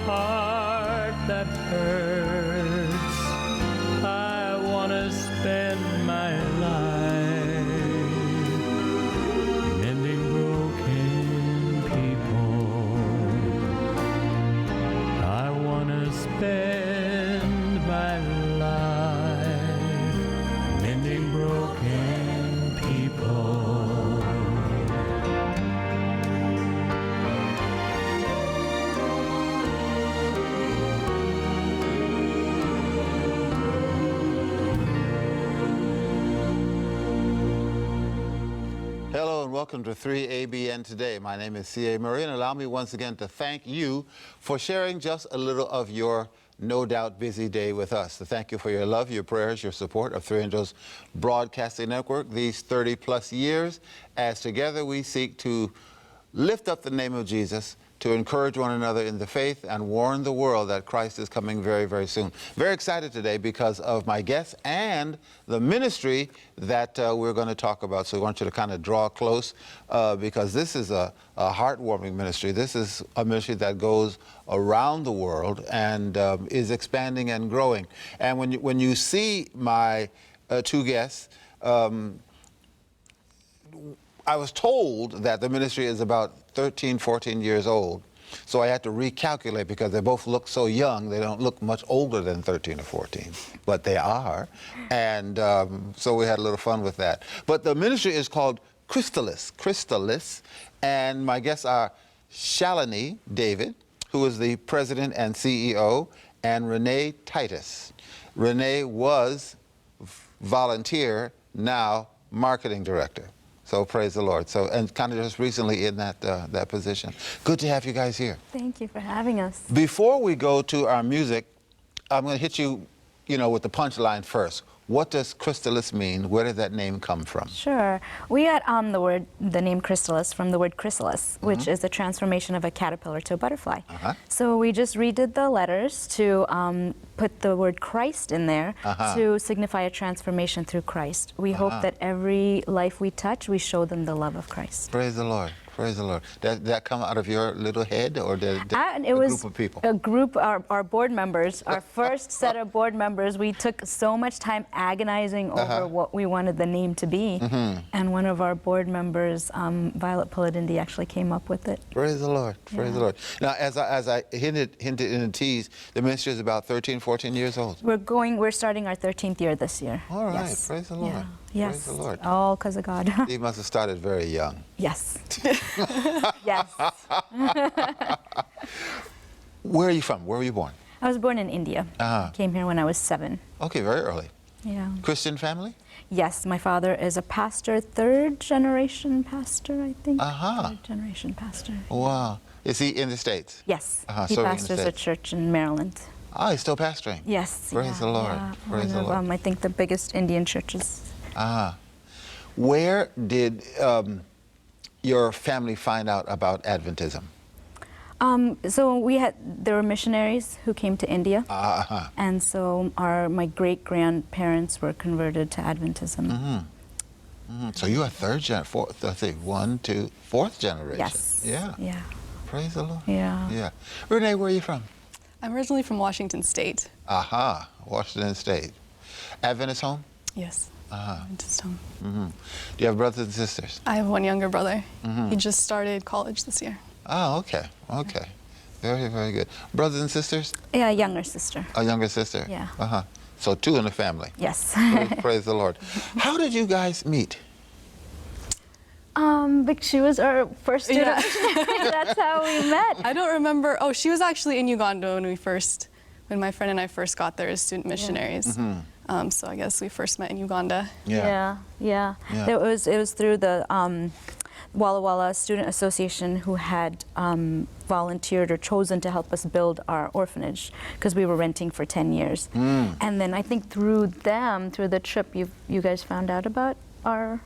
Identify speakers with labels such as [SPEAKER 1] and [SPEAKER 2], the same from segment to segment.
[SPEAKER 1] heart that hurts. I want to spend my life mending broken people. I want to spend my life mending broken people.
[SPEAKER 2] Hello and welcome to 3ABN Today. My name is C.A. Murray, and allow me once again to thank you for sharing just a little of your no doubt busy day with us. To thank you for your love, your prayers, your support of Three Angels Broadcasting Network these 30 plus years, as together we seek to lift up the name of Jesus, to encourage one another in the faith and warn the world that Christ is coming very, very soon. Very excited today because of my guests and the ministry that we're going to talk about. So I want you to kind of draw close because this is a heartwarming ministry. This is a ministry that goes around the world and is expanding and growing. And when you see my two guests, I was told that the ministry is about 13, 14 years old. So I had to recalculate because they both look so young. They don't look much older than 13 or 14, but they are. And so we had a little fun with that. But the ministry is called Crystallis. And my guests are Shalini David, who is the president and CEO, and Renee Titus. Renee was volunteer, now marketing director. So praise the Lord. So, and kind of just recently in that position. Good to have you guys here.
[SPEAKER 3] Thank you for having us.
[SPEAKER 2] Before we go to our music, I'm going to hit you, with the punchline first. What does Crystallis mean? Where did that name come from?
[SPEAKER 3] Sure. We got the name Crystallis from the word chrysalis, which is the transformation of a caterpillar to a butterfly. So we just redid the letters to put the word Christ in there to signify a transformation through Christ. We hope that every life we touch, we show them the love of Christ.
[SPEAKER 2] Praise the Lord. Praise the Lord. Did that come out of your little head, or did
[SPEAKER 3] it
[SPEAKER 2] a
[SPEAKER 3] was
[SPEAKER 2] group of people?
[SPEAKER 3] A group, our board members, our first set of board members. We took so much time agonizing over what we wanted the name to be, and one of our board members, Violet Pullidindy, actually came up with it.
[SPEAKER 2] Praise the Lord. Praise the Lord. Now, as I hinted in a tease, the ministry is about 13, 14 years old.
[SPEAKER 3] We're starting our 13th year this year.
[SPEAKER 2] All right.
[SPEAKER 3] Yes.
[SPEAKER 2] Praise the Lord.
[SPEAKER 3] Yeah. Yes.
[SPEAKER 2] Praise the Lord.
[SPEAKER 3] All because of God.
[SPEAKER 2] You must have started very young.
[SPEAKER 3] Yes. Yes.
[SPEAKER 2] Where are you from? Where were you born?
[SPEAKER 3] I was born in India. Came here when I was 7.
[SPEAKER 2] Okay, very early.
[SPEAKER 3] Yeah.
[SPEAKER 2] Christian family?
[SPEAKER 3] Yes, my father is a pastor, 3rd generation pastor, I think. 3rd generation pastor.
[SPEAKER 2] Wow. Is he in the States?
[SPEAKER 3] Yes. He pastors a church in Maryland.
[SPEAKER 2] Oh, he's still pastoring?
[SPEAKER 3] Yes.
[SPEAKER 2] Praise the Lord.
[SPEAKER 3] Yeah.
[SPEAKER 2] Praise the Lord.
[SPEAKER 3] I think the biggest Indian churches.
[SPEAKER 2] Where did your family find out about Adventism?
[SPEAKER 3] So there were missionaries who came to India, and so my great-grandparents were converted to Adventism.
[SPEAKER 2] So you are fourth generation.
[SPEAKER 3] Yes.
[SPEAKER 2] Yeah.
[SPEAKER 3] Yeah.
[SPEAKER 2] Praise the Lord.
[SPEAKER 3] Yeah.
[SPEAKER 2] Yeah. Renee, where are you from?
[SPEAKER 4] I'm originally from Washington State.
[SPEAKER 2] Washington State. Adventist home?
[SPEAKER 4] Yes. Adventist home.
[SPEAKER 2] Do you have brothers and sisters?
[SPEAKER 4] I have one younger brother. He just started college this year.
[SPEAKER 2] Oh, okay. Okay. Very, very good. Brothers and sisters?
[SPEAKER 3] Yeah, a younger sister.
[SPEAKER 2] A younger sister?
[SPEAKER 3] Yeah.
[SPEAKER 2] So 2 in the family.
[SPEAKER 3] Yes.
[SPEAKER 2] Praise the Lord. How did you guys meet?
[SPEAKER 3] She was our first student. Yeah. That's how we met.
[SPEAKER 4] I don't remember. Oh, she was actually in Uganda when my friend and I first got there as student missionaries. So I guess we first met in Uganda.
[SPEAKER 3] Yeah. It was through the Walla Walla Student Association who had volunteered or chosen to help us build our orphanage because we were renting for 10 years. And then I think through the trip, you guys found out about our...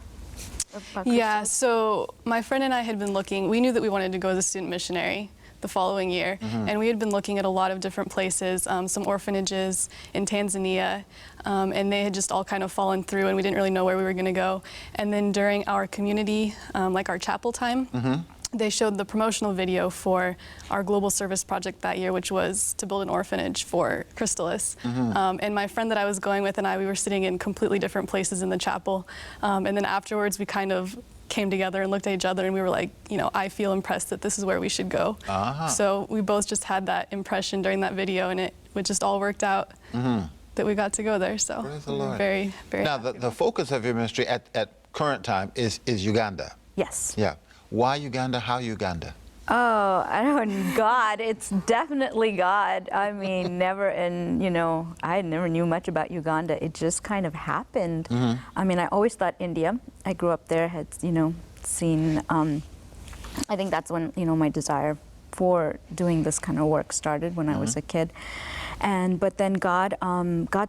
[SPEAKER 4] Yeah, so my friend and I had been looking. We knew that we wanted to go as a student missionary the following year, and we had been looking at a lot of different places, some orphanages in Tanzania, and they had just all kind of fallen through, and we didn't really know where we were going to go. And then during our community, like our chapel time, they showed the promotional video for our global service project that year, which was to build an orphanage for Crystallis. And my friend that I was going with and we were sitting in completely different places in the chapel. And then afterwards, we kind of came together and looked at each other, and we were like, you know, I feel impressed that this is where we should go. So we both just had that impression during that video, and it just all worked out that we got to go there. So we're very, very
[SPEAKER 2] Now, the focus of your ministry at current time is Uganda.
[SPEAKER 3] Yes.
[SPEAKER 2] Yeah. Why Uganda? How Uganda?
[SPEAKER 3] Oh, I don't, God, it's definitely God. I mean, I never knew much about Uganda. It just kind of happened. I mean, I always thought India. I grew up there, had, seen, I think that's when, my desire for doing this kind of work started when I was a kid. But then God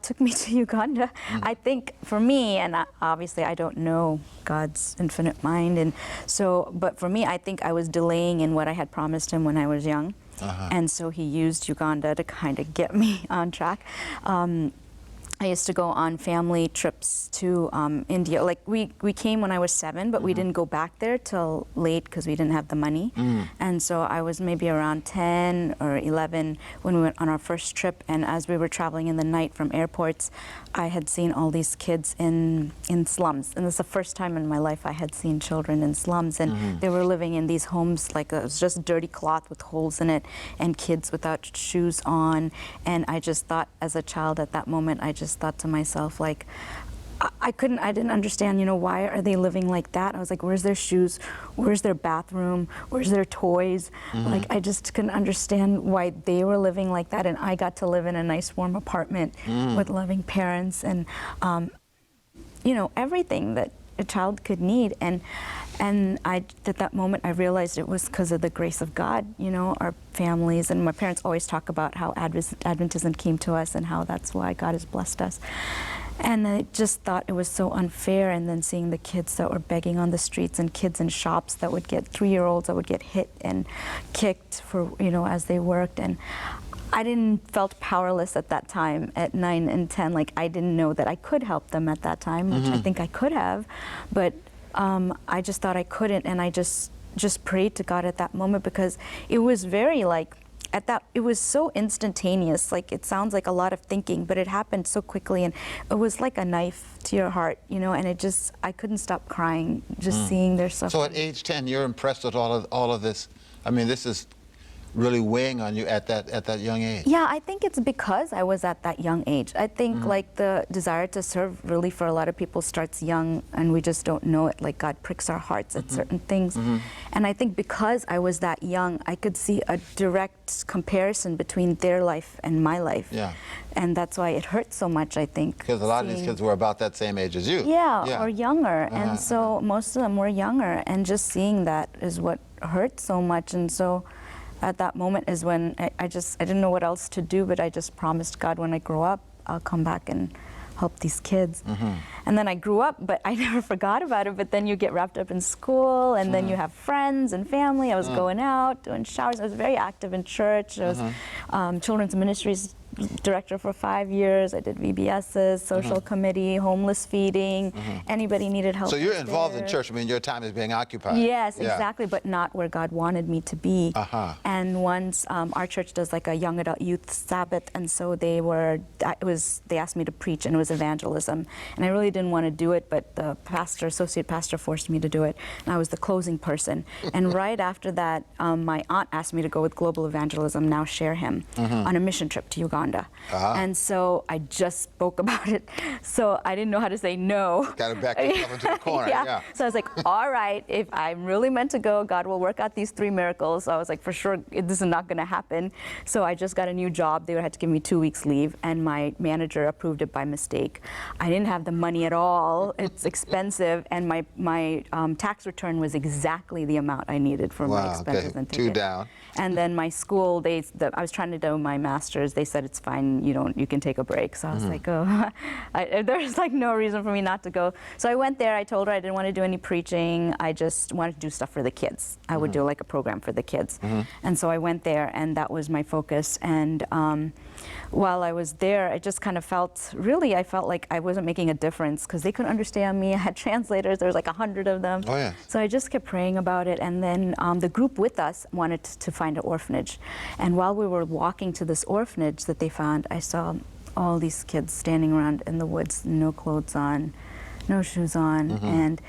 [SPEAKER 3] took me to Uganda. I think for me, and obviously I don't know God's infinite mind, and so, but for me, I think I was delaying in what I had promised him when I was young. And so he used Uganda to kind of get me on track. I used to go on family trips to India. Like we came when I was 7, but we didn't go back there till late because we didn't have the money. And so I was maybe around 10 or 11 when we went on our first trip. And as we were traveling in the night from airports, I had seen all these kids in slums. And this is the first time in my life I had seen children in slums. And they were living in these homes, like it was just dirty cloth with holes in it, and kids without shoes on. And I just thought, as a child at that moment, I just thought to myself, like, I didn't understand, why are they living like that? I was like, where's their shoes? Where's their bathroom? Where's their toys? Like, I just couldn't understand why they were living like that, and I got to live in a nice warm apartment with loving parents and, everything that a child could need. And at that moment, I realized it was because of the grace of God, our families. And my parents always talk about how Adventism came to us and how that's why God has blessed us. And I just thought it was so unfair. And then seeing the kids that were begging on the streets, and kids in shops that would get 3-year-olds that would get hit and kicked for, as they worked. And I felt powerless at that time at 9 and 10. Like, I didn't know that I could help them at that time, which I think I could have, but I just thought I couldn't. And I just prayed to God at that moment, because it was very it was so instantaneous. Like, it sounds like a lot of thinking, but it happened so quickly, and it was like a knife to your heart, and I couldn't stop crying just seeing their suffering.
[SPEAKER 2] So at age 10, you're impressed with all of this. I mean, this is really weighing on you at that young age.
[SPEAKER 3] Yeah, I think it's because I was at that young age. I think like the desire to serve really for a lot of people starts young, and we just don't know it. Like, God pricks our hearts at certain things. And I think because I was that young, I could see a direct comparison between their life and my life.
[SPEAKER 2] Yeah.
[SPEAKER 3] And that's why it hurts so much, I think.
[SPEAKER 2] Because a lot of these kids were about that same age as you.
[SPEAKER 3] Yeah. Or younger. And so most of them were younger, and just seeing that is what hurts so much. And so at that moment is when I didn't know what else to do, but I just promised God, when I grow up, I'll come back and help these kids. And then I grew up, but I never forgot about it. But then you get wrapped up in school, and then you have friends and family. I was going out, doing showers. I was very active in church. I was children's ministries director for 5 years. I did VBSs, social committee, homeless feeding. Anybody needed help.
[SPEAKER 2] So you're involved in church. I mean, your time is being occupied.
[SPEAKER 3] Yes, exactly, but not where God wanted me to be. And once our church does like a young adult youth Sabbath, and so they asked me to preach, and it was evangelism. And I really didn't want to do it, but the associate pastor forced me to do it. And I was the closing person. And right after that, my aunt asked me to go with Global Evangelism, now Share Him, on a mission trip to Uganda. And so I just spoke about it. So I didn't know how to say no.
[SPEAKER 2] Got to back yourself into the corner. Yeah.
[SPEAKER 3] So I was like, all right, if I'm really meant to go, God will work out these 3 miracles. So I was like, for sure, this is not going to happen. So I just got a new job. They had to give me 2 weeks leave, and my manager approved it by mistake. I didn't have the money at all. It's expensive, and my tax return was exactly the amount I needed for my expenses and ticket.
[SPEAKER 2] 2 down.
[SPEAKER 3] And then my school, I was trying to do my master's. They said it's fine. You can take a break. So I was like, oh, there's like no reason for me not to go. So I went there. I told her I didn't want to do any preaching. I just wanted to do stuff for the kids. I would do like a program for the kids. And so I went there, and that was my focus. And while I was there, I just kind of felt, really, I felt like I wasn't making a difference because they couldn't understand me. I had translators. There was like 100 of them.
[SPEAKER 2] Oh, yeah.
[SPEAKER 3] So I just kept praying about it. And then the group with us wanted to find an orphanage. And while we were walking to this orphanage that they found, I saw all these kids standing around in the woods, no clothes on, no shoes on, and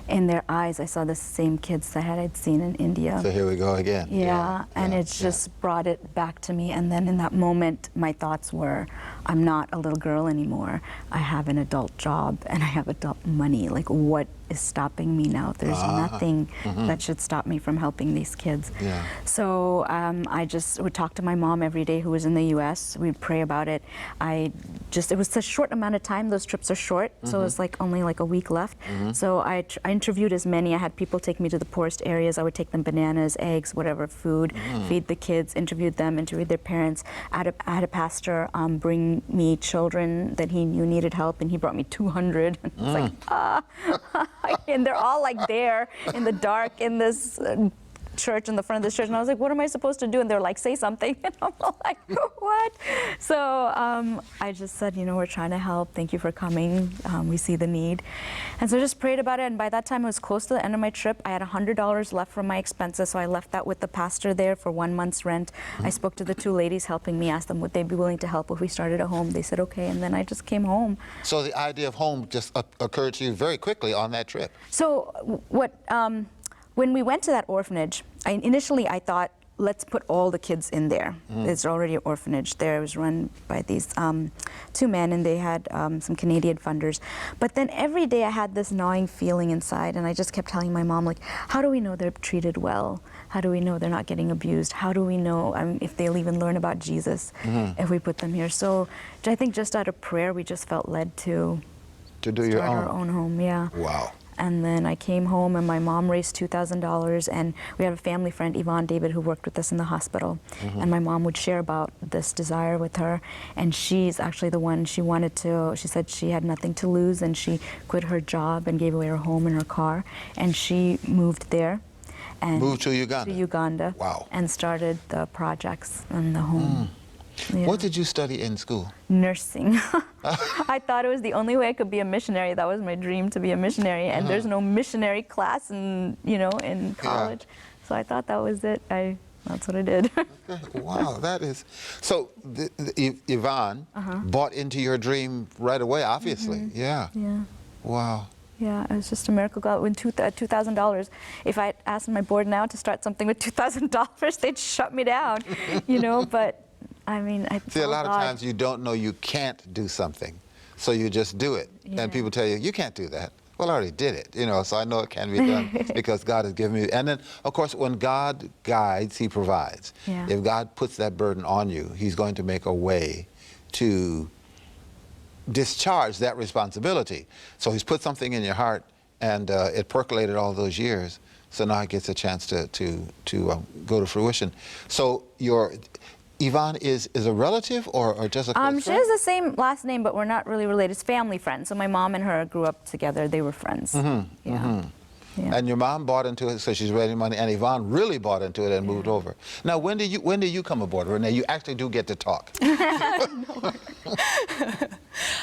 [SPEAKER 3] in their eyes I saw the same kids that I'd seen in India.
[SPEAKER 2] So here we go again.
[SPEAKER 3] Yeah, and it just brought it back to me. And then in that moment, my thoughts were, I'm not a little girl anymore. I have an adult job and I have adult money. Like, what is stopping me now? There's nothing that should stop me from helping these kids.
[SPEAKER 2] Yeah.
[SPEAKER 3] So I just would talk to my mom every day who was in the US. We'd pray about it. It was such a short amount of time. Those trips are short, so it was like only like a week left. So I interviewed as many. I had people take me to the poorest areas. I would take them bananas, eggs, whatever, food, feed the kids, interviewed them, interviewed their parents. I had a pastor bring me children that he knew needed help, and he brought me 200. And I was like, and they're all like there in the dark in this church, in the front of this church, and I was like, what am I supposed to do? And they're like, say something. And I'm like, what? So I just said, we're trying to help. Thank you for coming. We see the need. And so I just prayed about it, and by that time it was close to the end of my trip. I had $100 left from my expenses, so I left that with the pastor there for 1 month's rent. I spoke to the two ladies helping me, asked them would they be willing to help if we started a home. They said okay, and then I just came home.
[SPEAKER 2] So the idea of home just occurred to you very quickly on that trip.
[SPEAKER 3] So when we went to that orphanage, initially I thought, let's put all the kids in there. There's already an orphanage there. It was run by these two men, and they had some Canadian funders. But then every day I had this gnawing feeling inside, and I just kept telling my mom, like, how do we know they're treated well? How do we know they're not getting abused? How do we know if they'll even learn about Jesus if we put them here? So I think just out of prayer, we just felt led to
[SPEAKER 2] do your
[SPEAKER 3] start our own home. Yeah.
[SPEAKER 2] Wow.
[SPEAKER 3] And then I came home, and my mom raised $2,000, and we had a family friend, Renee David, who worked with us in the hospital. And my mom would share about this desire with her, and she's actually the one, she said she had nothing to lose, and she quit her job and gave away her home and her car, and she moved there. And
[SPEAKER 2] moved to Uganda?
[SPEAKER 3] To Uganda.
[SPEAKER 2] Wow.
[SPEAKER 3] And started the projects in the home. Yeah.
[SPEAKER 2] What did you study in school?
[SPEAKER 3] Nursing. I thought it was the only way I could be a missionary. That was my dream, to be a missionary. And there's no missionary class in college. So I thought that was it. That's what I did.
[SPEAKER 2] Okay. Wow, that is... So Yvonne bought into your dream right away, obviously. Yeah. Yeah. Wow.
[SPEAKER 3] Yeah, it was just a miracle. God, when $2,000. If I asked my board now to start something with $2,000, they'd shut me down, but... I mean,
[SPEAKER 2] see, a lot of times you don't know you can't do something, so you just do it. Yeah. And people tell you, you can't do that. Well, I already did it, so I know it can be done because God has given me. And then, of course, when God guides, He provides. Yeah. If God puts that burden on you, He's going to make a way to discharge that responsibility. So He's put something in your heart, and it percolated all those years, so now it gets a chance to go to fruition. So Yvonne is a relative or just a close friend?
[SPEAKER 3] She has the same last name, but we're not really related. It's family friends. So my mom and her grew up together. They were friends. Yeah.
[SPEAKER 2] And your mom bought into it, so she's raising money, and Yvonne really bought into it and moved over. Now, when did you come aboard, Renee? You actually do get to talk.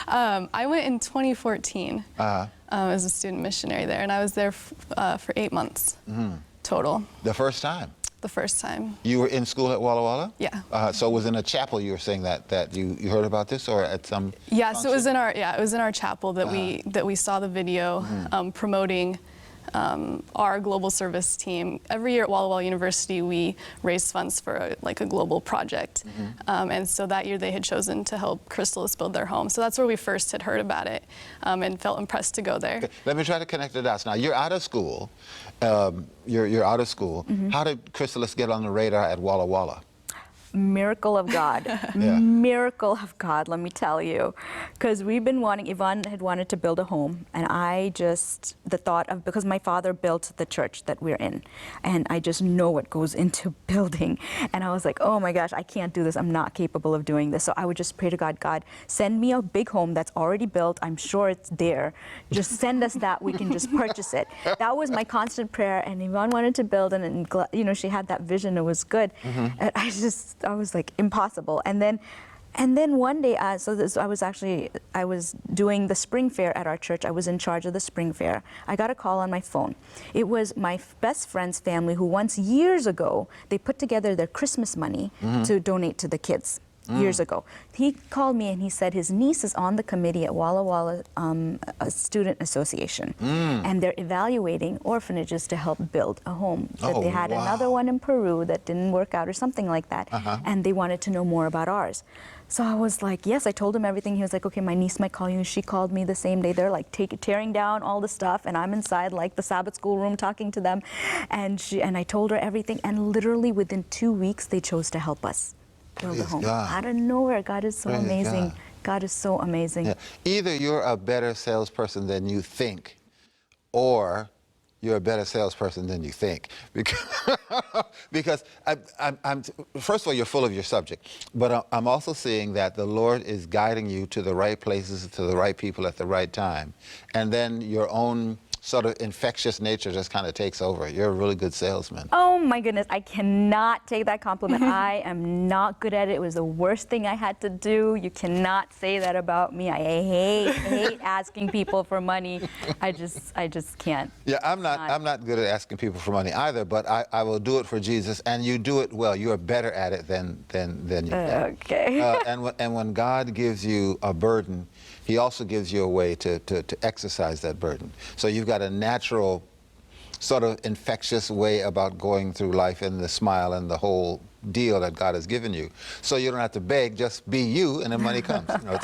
[SPEAKER 4] I went in 2014 as a student missionary there, and I was there for 8 months total.
[SPEAKER 2] The first time?
[SPEAKER 4] The first time.
[SPEAKER 2] You were in school at Walla Walla?
[SPEAKER 4] Yeah.
[SPEAKER 2] So it was in a chapel you were saying that you heard about this, or at some
[SPEAKER 4] Yeah,
[SPEAKER 2] function?
[SPEAKER 4] so it was in our chapel that we saw the video promoting our global service team. Every year at Walla Walla University, we raise funds for a global project. And so that year they had chosen to help Crystallis build their home. So that's where we first had heard about it and felt impressed to go there.
[SPEAKER 2] Okay. Let me try to connect the dots. Now, you're out of school. You're out of school. How did Crystallis get on the radar at Walla Walla?
[SPEAKER 3] Miracle of God.
[SPEAKER 2] Yeah.
[SPEAKER 3] Miracle of God, let me tell you. Because we've been Yvonne had wanted to build a home, and because my father built the church that we're in, and I just know what goes into building. And I was like, oh my gosh, I can't do this. I'm not capable of doing this. So I would just pray to God, God, send me a big home that's already built. I'm sure it's there. Just send us that. We can just purchase it. That was my constant prayer. And Yvonne wanted to build, and she had that vision. It was good. And I was like, impossible. And then And then one day, I was doing the spring fair at our church. I was in charge of the spring fair. I got a call on my phone. It was my best friend's family who once, years ago, they put together their Christmas money to donate to the kids. Years ago. He called me and he said his niece is on the committee at Walla Walla Student Association, and they're evaluating orphanages to help build a home. That they had another one in Peru that didn't work out or something like that, and they wanted to know more about ours. So I was like, yes, I told him everything. He was like, okay, my niece might call you. She called me the same day. They're like tearing down all the stuff, and I'm inside like the Sabbath school room talking to them, and I told her everything, and literally within 2 weeks they chose to help us build a home.
[SPEAKER 2] God.
[SPEAKER 3] Out of nowhere. God is so amazing. God is so amazing.
[SPEAKER 2] Yeah. Either you're a better salesperson than you think, or you're a better salesperson than you think. Because first of all, you're full of your subject, but I'm also seeing that the Lord is guiding you to the right places, to the right people at the right time, and then your own sort of infectious nature just kind of takes over. You're a really good salesman.
[SPEAKER 3] Oh my goodness, I cannot take that compliment. I am not good at it. It was the worst thing I had to do. You cannot say that about me. I hate asking people for money. I just can't.
[SPEAKER 2] Yeah, I'm not good at asking people for money either, but I will do it for Jesus, and you do it well. You are better at it than you can.
[SPEAKER 3] Okay.
[SPEAKER 2] And when God gives you a burden, He also gives you a way to exercise that burden. So you've got a natural, sort of infectious way about going through life, and the smile and the whole deal that God has given you. So you don't have to beg, just be you, and the money comes. You know,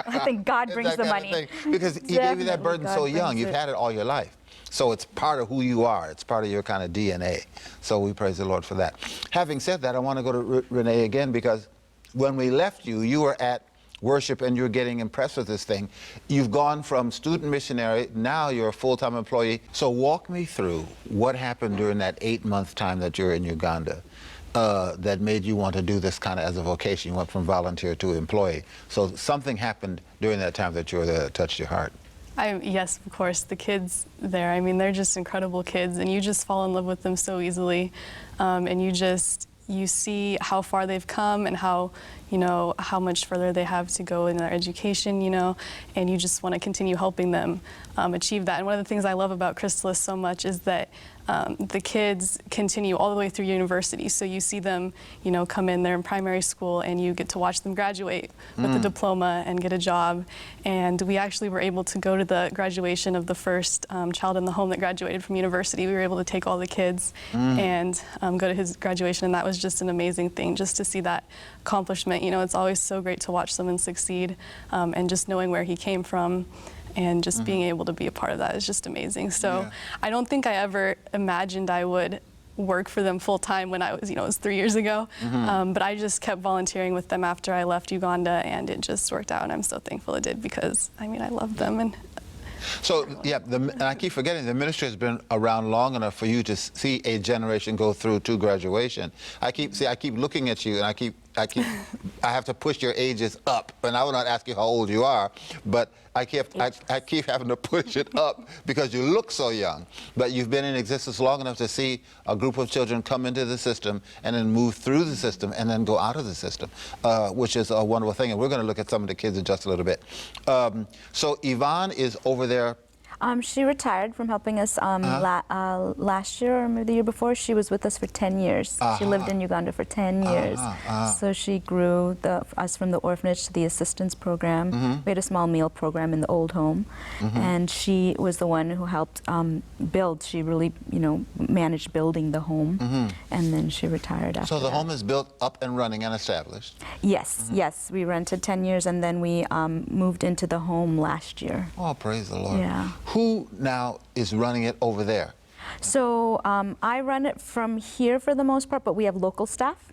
[SPEAKER 3] I think God brings the money.
[SPEAKER 2] Because He gave you that burden so young. You've had it all your life. So it's part of who you are. It's part of your kind of DNA. So we praise the Lord for that. Having said that, I want to go to Renee again, because when we left you, you were at worship and you're getting impressed with this thing. You've gone from student missionary, now you're a full-time employee. So walk me through what happened during that 8-month time that you're in Uganda that made you want to do this kind of as a vocation. You went from volunteer to employee. So something happened during that time that you were there that touched your heart.
[SPEAKER 4] Yes, of course, the kids there, I mean, they're just incredible kids, and you just fall in love with them so easily, and you see how far they've come and how much further they have to go in their education, and you just want to continue helping them achieve that. And one of the things I love about Crystallis so much is that the kids continue all the way through university. So you see them, come in, they're in primary school, and you get to watch them graduate with a diploma and get a job. And we actually were able to go to the graduation of the first child in the home that graduated from university. We were able to take all the kids and go to his graduation, and that was just an amazing thing, just to see that accomplishment. It's always so great to watch someone succeed, and just knowing where he came from and just being able to be a part of that is just amazing. So I don't think I ever imagined I would work for them full time when I was, it was 3 years ago. But I just kept volunteering with them after I left Uganda, and it just worked out, and I'm so thankful it did, because I love them. And
[SPEAKER 2] so, yeah, and I keep forgetting, the ministry has been around long enough for you to see a generation go through to graduation. I keep looking at you, and I have to push your ages up, and I will not ask you how old you are, but I keep having to push it up because you look so young. But you've been in existence long enough to see a group of children come into the system and then move through the system and then go out of the system, which is a wonderful thing. And we're going to look at some of the kids in just a little bit. So Yvonne is over there.
[SPEAKER 3] She retired from helping us last year or maybe the year before. She was with us for 10 years. She lived in Uganda for 10 years. So she grew us from the orphanage to the assistance program. We had a small meal program in the old home. And she was the one who helped build. She really, managed building the home. And then she retired after
[SPEAKER 2] So the home is built up and running and established?
[SPEAKER 3] Yes, yes. We rented 10 years, and then we moved into the home last year.
[SPEAKER 2] Oh, praise the Lord.
[SPEAKER 3] Yeah.
[SPEAKER 2] Who now is running it over there?
[SPEAKER 3] So I run it from here for the most part, but we have local staff.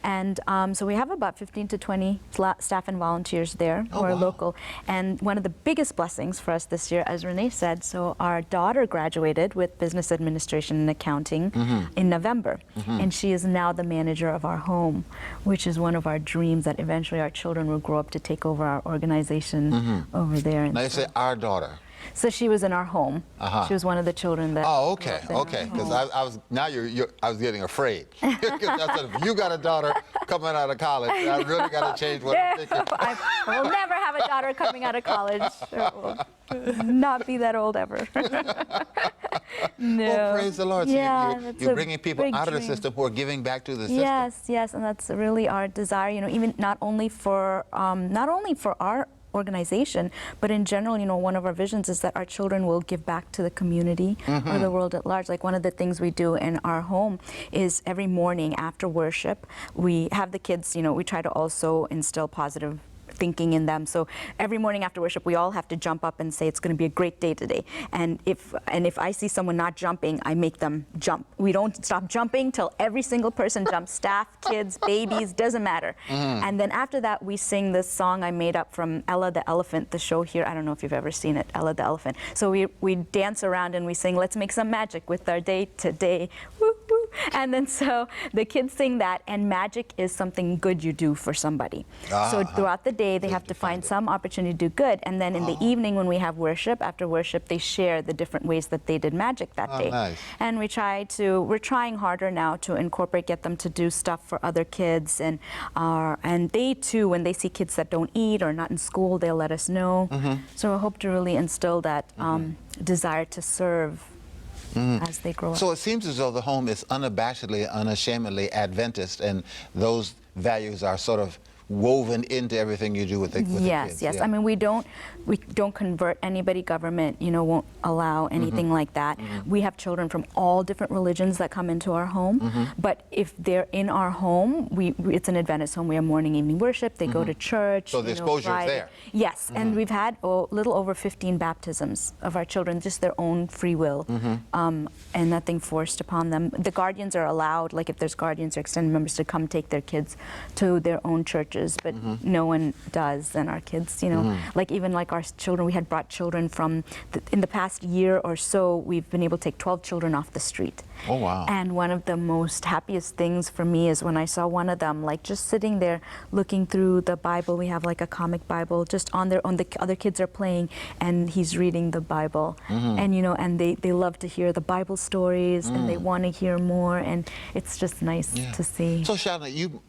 [SPEAKER 3] And so we have about 15 to 20 staff and volunteers there who are local. And one of the biggest blessings for us this year, as Renee said, so our daughter graduated with business administration and accounting in November. And she is now the manager of our home, which is one of our dreams, that eventually our children will grow up to take over our organization over there.
[SPEAKER 2] Now you say our daughter.
[SPEAKER 3] So she was in our home. She was one of the children that.
[SPEAKER 2] Oh, okay, okay. Because I was now I was getting afraid. I said, if you got a daughter coming out of college, I really got to change what I'm thinking.
[SPEAKER 3] I will never have a daughter coming out of college. Or will not be that old ever. No.
[SPEAKER 2] Well, praise the Lord. So
[SPEAKER 3] Yeah,
[SPEAKER 2] you're bringing people out of the
[SPEAKER 3] dream.
[SPEAKER 2] system who are giving back to the system.
[SPEAKER 3] Yes, yes, and that's really our desire. You know, even not only for our organization, but in general, you know, one of our visions is that our children will give back to the community or the world at large. Like one of the things we do in our home is every morning after worship, we have the kids, you know, we try to also instill positive thinking in them. So every morning after worship, we all have to jump up and say it's going to be a great day today. And if I see someone not jumping, I make them jump. We don't stop jumping till every single person jumps. Staff, kids, babies, doesn't matter. And then after that, we sing this song I made up from Ella the Elephant, the show here. I don't know if you've ever seen it, Ella the Elephant. So we dance around and we sing, let's make some magic with our day today. Woo, woo. And then so the kids sing that, and magic is something good you do for somebody. So throughout the day, they have to find some opportunity to do good, and then in the evening when we have worship, after worship, they share the different ways that they did magic that day.
[SPEAKER 2] Nice.
[SPEAKER 3] And we're trying harder now to incorporate, get them to do stuff for other kids, and they too, when they see kids that don't eat or not in school, they'll let us know. So I hope to really instill that desire to serve as they grow up.
[SPEAKER 2] So it seems as though the home is unabashedly, unashamedly Adventist, and those values are sort of woven into everything you do with the kids.
[SPEAKER 3] Yes.
[SPEAKER 2] Yeah.
[SPEAKER 3] I mean, we don't convert anybody. Government, you know, won't allow anything like that. We have children from all different religions that come into our home. But if they're in our home, it's an Adventist home. We have morning, evening worship. They go to church.
[SPEAKER 2] So the exposure is there.
[SPEAKER 3] Yes, and we've had a little over 15 baptisms of our children, just their own free will, and nothing forced upon them. The guardians are allowed, like if there's guardians or extended members, to come take their kids to their own churches. But no one does, and our kids, you know, like even like our children, we had brought children from, in the past year or so, we've been able to take 12 children off the street.
[SPEAKER 2] Oh, wow.
[SPEAKER 3] And one of the most happiest things for me is when I saw one of them, like just sitting there looking through the Bible. We have like a comic Bible, just on their own, the other kids are playing, and he's reading the Bible. And, you know, and they love to hear the Bible stories, and they want to hear more, and it's just nice to see.
[SPEAKER 2] So, Shalini,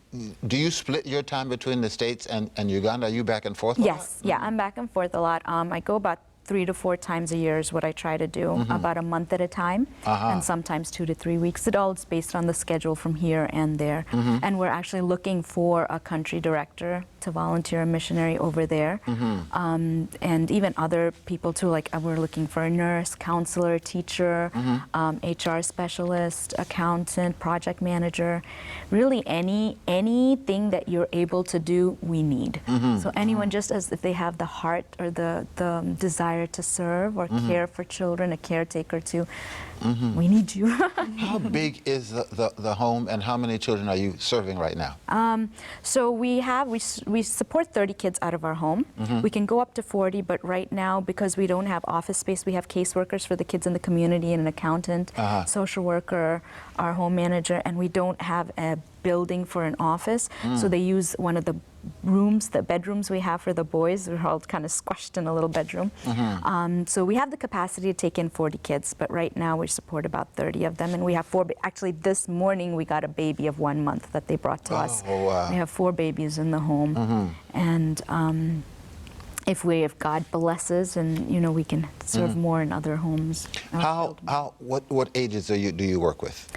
[SPEAKER 2] do you split your time between the States and Uganda? Are you back and forth a lot?
[SPEAKER 3] Yes, yeah, I'm back and forth a lot. I go about 3 to 4 times a year is what I try to do, about a month at a time, and sometimes 2 to 3 weeks. It all is based on the schedule from here and there. And we're actually looking for a country director to volunteer, a missionary over there, and even other people too. Like we're looking for a nurse, counselor, teacher, HR specialist, accountant, project manager. Really, anything that you're able to do, we need. So anyone, just as if they have the heart or the desire to serve or care for children, a caretaker too, we need you.
[SPEAKER 2] How big is the home, and how many children are you serving right now?
[SPEAKER 3] So we support 30 kids out of our home. We can go up to 40, but right now, because we don't have office space, we have caseworkers for the kids in the community and an accountant, social worker, our home manager, and we don't have a building for an office. So they use one of the rooms, the bedrooms we have for the boys. We're all kind of squashed in a little bedroom. So we have the capacity to take in 40 kids, but right now we support about 30 of them, and we have 4. Actually, this morning we got a baby of 1 month that they brought to us.
[SPEAKER 2] Oh, wow.
[SPEAKER 3] We have 4 babies in the home, and if God blesses, and you know, we can serve more in other homes.
[SPEAKER 2] What ages do you work with?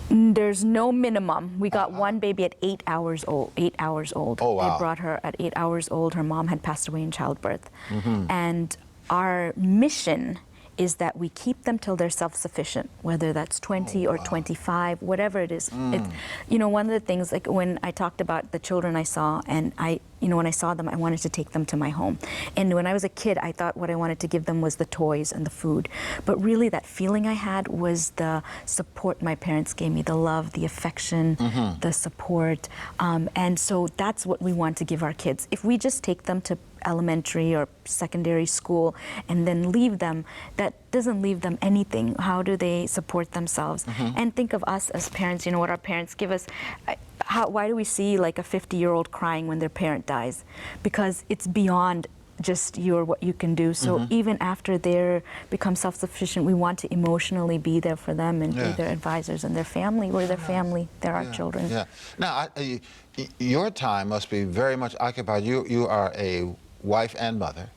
[SPEAKER 3] There's no minimum. We got one baby at 8 hours old. 8 hours old.
[SPEAKER 2] Oh, wow.
[SPEAKER 3] They brought her at 8 hours old. Her mom had passed away in childbirth. And our mission is that we keep them till they're self-sufficient, whether that's 20 or 25, whatever it is. You know, one of the things, like when I talked about the children I saw, and when I saw them, I wanted to take them to my home. And when I was a kid, I thought what I wanted to give them was the toys and the food. But really, that feeling I had was the support my parents gave me, the love, the affection, the support. And so that's what we want to give our kids. If we just take them to elementary or secondary school and then leave them, that doesn't leave them anything. How do they support themselves? And think of us as parents, you know, what our parents give us. Why do we see like a 50-year-old crying when their parent dies? Because it's beyond just you're what you can do. So even after they become self-sufficient, we want to emotionally be there for them and be their advisors and their family. We're their family. They're our children.
[SPEAKER 2] Yeah. Now, your time must be very much occupied. You are a wife and mother,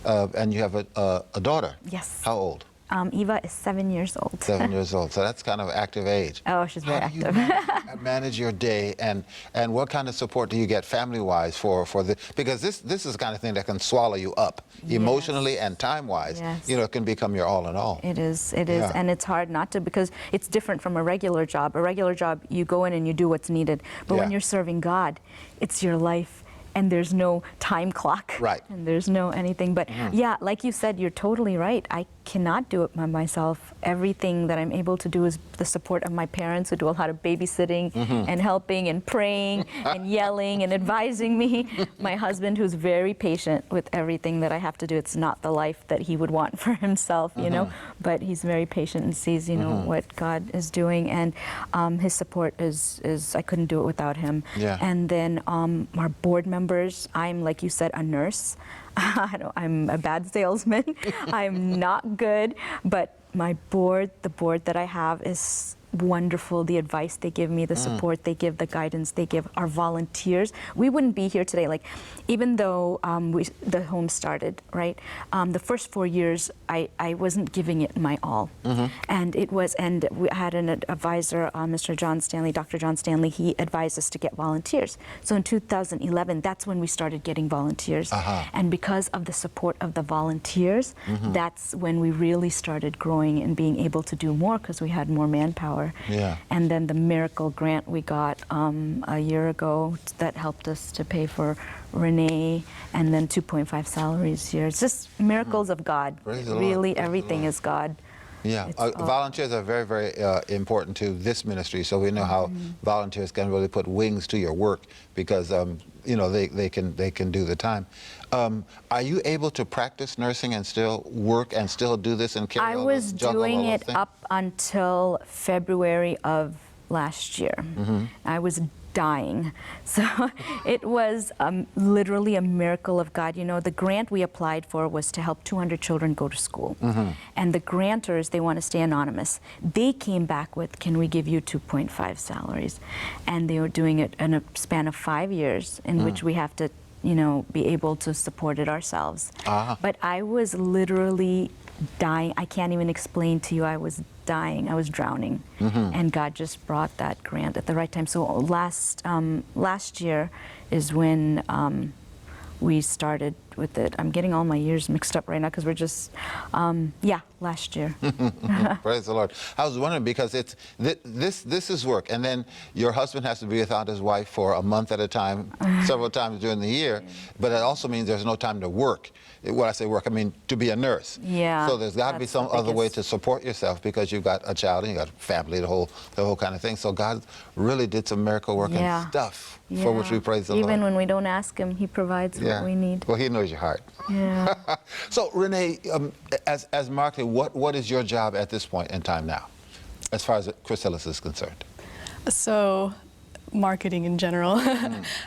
[SPEAKER 2] and you have a daughter.
[SPEAKER 3] Yes.
[SPEAKER 2] How old?
[SPEAKER 3] Eva is 7 years old.
[SPEAKER 2] 7 years old. So that's kind of active age.
[SPEAKER 3] Oh, she's very active.
[SPEAKER 2] How do you manage your day, and what kind of support do you get family-wise for the, because this is the kind of thing that can swallow you up emotionally and time-wise.
[SPEAKER 3] Yes.
[SPEAKER 2] You know, it can become your all in all.
[SPEAKER 3] It is, and it's hard not to, because it's different from a regular job. A regular job, you go in and you do what's needed. But when you're serving God, it's your life. And there's no time clock.
[SPEAKER 2] Right.
[SPEAKER 3] And there's no anything. But yeah, like you said, you're totally right. I cannot do it by myself. Everything that I'm able to do is the support of my parents, who do a lot of babysitting and helping and praying and yelling and advising me. My husband, who's very patient with everything that I have to do. It's not the life that he would want for himself, you know, but he's very patient and sees, you know, what God is doing. And his support is I couldn't do it without him.
[SPEAKER 2] Yeah.
[SPEAKER 3] And then our board members, I'm, like you said, a nurse. I'm a bad salesman. I'm not good, but my board, the board that I have, is wonderful. The advice they give me, the support they give, the guidance they give, our volunteers. We wouldn't be here today. Like, even though the home started, right? The first 4 years, I wasn't giving it my all. And we had an advisor, Mr. John Stanley, Dr. John Stanley. He advised us to get volunteers. So in 2011, that's when we started getting volunteers. And because of the support of the volunteers, that's when we really started growing and being able to do more, because we had more manpower.
[SPEAKER 2] Yeah.
[SPEAKER 3] And then the miracle grant we got a year ago that helped us to pay for Renee, and then 2.5 salaries here. It's just miracles of God.
[SPEAKER 2] Praise the
[SPEAKER 3] Really,
[SPEAKER 2] Lord. Praise
[SPEAKER 3] everything
[SPEAKER 2] the Lord.
[SPEAKER 3] is God.
[SPEAKER 2] Yeah, volunteers are very, very important to this ministry. So we know how volunteers can really put wings to your work, because you know, they can do the time. Are you able to practice nursing and still work and still do this and carry
[SPEAKER 3] I
[SPEAKER 2] all
[SPEAKER 3] was
[SPEAKER 2] those, juggle all
[SPEAKER 3] doing
[SPEAKER 2] those
[SPEAKER 3] it
[SPEAKER 2] things?
[SPEAKER 3] up until February of last year. I was dying. So it was literally a miracle of God. You know, the grant we applied for was to help 200 children go to school. And the grantors, they want to stay anonymous. They came back with, can we give you 2.5 salaries? And they were doing it in a span of 5 years, in which we have to, you know, be able to support it ourselves. But I was literally dying. I can't even explain to you. I was dying. I was drowning. And God just brought that grant at the right time. So last year is when we started with it. I'm getting all my years mixed up right now, because we're just, last year.
[SPEAKER 2] Praise the Lord. I was wondering, because it's this is work, and then your husband has to be without his wife for a month at a time, several times during the year, but it also means there's no time to work. When I say work, I mean to be a nurse.
[SPEAKER 3] Yeah.
[SPEAKER 2] So there's got to be some other way to support yourself, because you've got a child and you've got a family, the whole kind of thing. So God really did some miracle work and stuff, for which we praise the Lord.
[SPEAKER 3] Even when we don't ask him, he provides what we need.
[SPEAKER 2] Well, he knows your heart.
[SPEAKER 3] Yeah.
[SPEAKER 2] So Renee, as marketing, what is your job at this point in time now, as far as Crystallis is concerned?
[SPEAKER 4] So, marketing in general,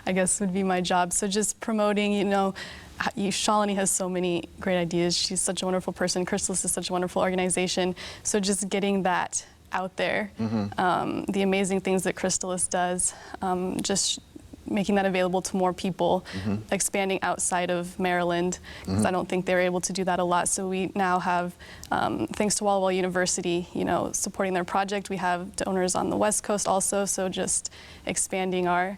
[SPEAKER 4] I guess, would be my job. So just promoting, you know, Shalini has so many great ideas. She's such a wonderful person. Crystallis is such a wonderful organization. So just getting that out there, the amazing things that Crystallis does, just making that available to more people, expanding outside of Maryland, because I don't think they were able to do that a lot. So we now have, thanks to Walla Walla University, you know, supporting their project. We have donors on the West Coast also, so just expanding our